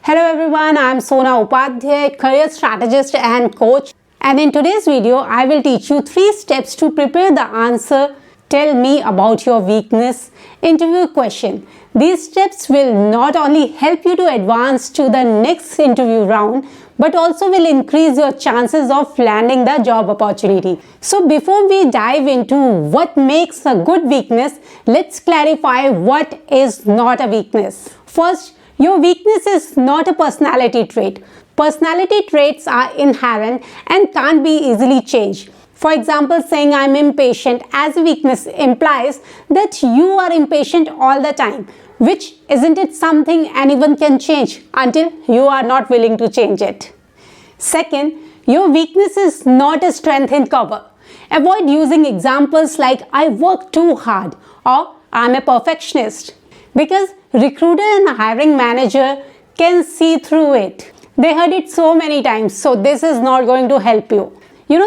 Hello everyone, I am Sona Upadhyaya, career strategist and coach. And in today's video, I will teach you 3 steps to prepare the answer "Tell me about your weakness" interview question. These steps will not only help you to advance to the next interview round, but also will increase your chances of landing the job opportunity. So before we dive into what makes a good weakness, let's clarify what is not a weakness. First, your weakness is not a personality trait. Personality traits are inherent and can't be easily changed. For example, saying I'm impatient as a weakness implies that you are impatient all the time, which isn't it something anyone can change until you are not willing to change it. Second, your weakness is not a strength in cover. Avoid using examples like I work too hard or I'm a perfectionist, because recruiter and hiring manager can see through it. They heard it so many times, so this is not going to help you.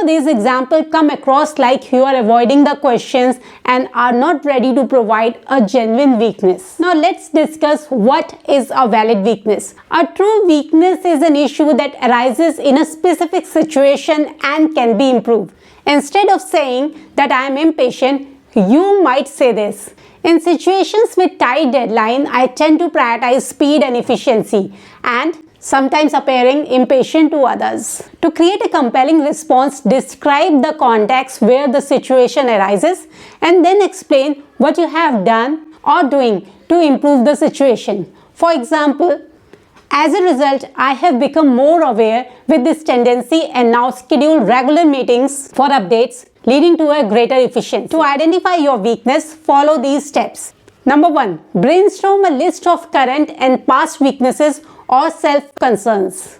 These examples come across like you are avoiding the questions and are not ready to provide a genuine weakness. Now let's discuss what is a valid weakness. A true weakness is an issue that arises in a specific situation and can be improved. Instead of saying that I am impatient, you might say this: in situations with tight deadline, I tend to prioritize speed and efficiency, and sometimes appearing impatient to others. To create a compelling response, describe the context where the situation arises and then explain what you have done or doing to improve the situation. For example, as a result, I have become more aware with this tendency and now schedule regular meetings for updates, leading to a greater efficiency. To identify your weakness, follow these steps. Number 1. Brainstorm a list of current and past weaknesses or self-concerns.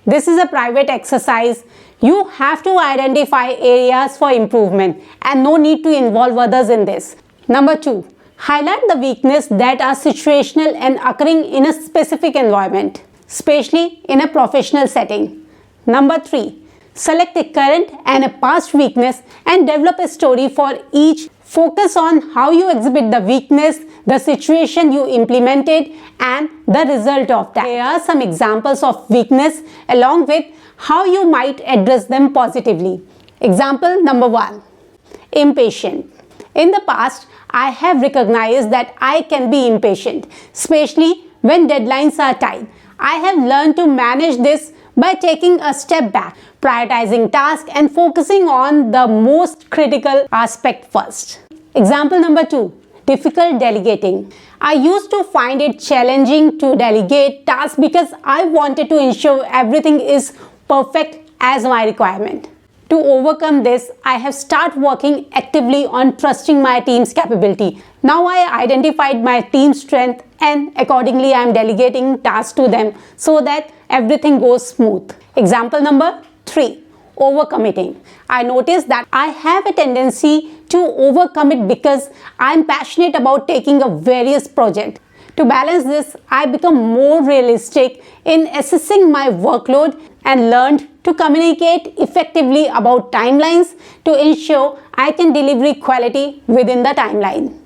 This is a private exercise. You have to identify areas for improvement and no need to involve others in this. Number 2. Highlight the weaknesses that are situational and occurring in a specific environment, especially in a professional setting. Number 3. Select a current and a past weakness and develop a story for each. Focus on how you exhibit the weakness, the situation you implemented, and the result of that. Here are some examples of weakness along with how you might address them positively. Example number 1. Impatient. In the past, I have recognized that I can be impatient, especially when deadlines are tight. I have learned to manage this by taking a step back, prioritizing tasks and focusing on the most critical aspect first. Example number 2. Difficult delegating. I used to find it challenging to delegate tasks because I wanted to ensure everything is perfect as my requirement. To overcome this, I have started working actively on trusting my team's capability. Now I identified my team's strength and accordingly I am delegating tasks to them so that everything goes smooth. Example number 3. Overcommitting. I noticed that I have a tendency to overcommit because I am passionate about taking a various project. To balance this, I become more realistic in assessing my workload and learned to communicate effectively about timelines to ensure I can deliver quality within the timeline.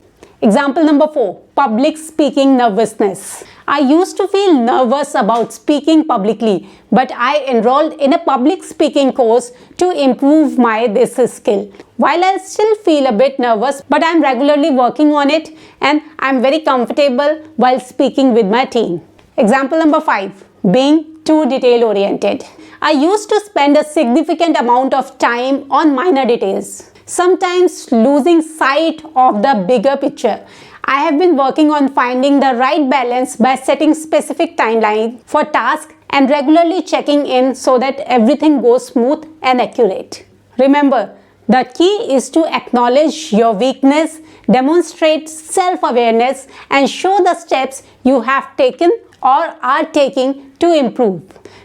Example number 4. Public speaking nervousness. I used to feel nervous about speaking publicly, but I enrolled in a public speaking course to improve this skill. While I still feel a bit nervous, but I am regularly working on it and I am very comfortable while speaking with my team. Example number 5. Being too detail oriented. I used to spend a significant amount of time on minor details, sometimes losing sight of the bigger picture. I have been working on finding the right balance by setting specific timelines for tasks and regularly checking in so that everything goes smooth and accurate. Remember, the key is to acknowledge your weakness, demonstrate self-awareness, and show the steps you have taken or are taking to improve.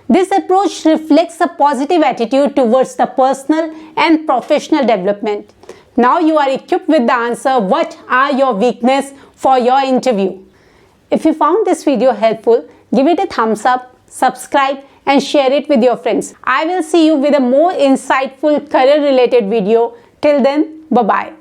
This approach reflects a positive attitude towards the personal and professional development. Now you are equipped with the answer, what are your weaknesses for your interview. If you found this video helpful, give it a thumbs up, subscribe and share it with your friends. I will see you with a more insightful career related video. Till then, bye-bye.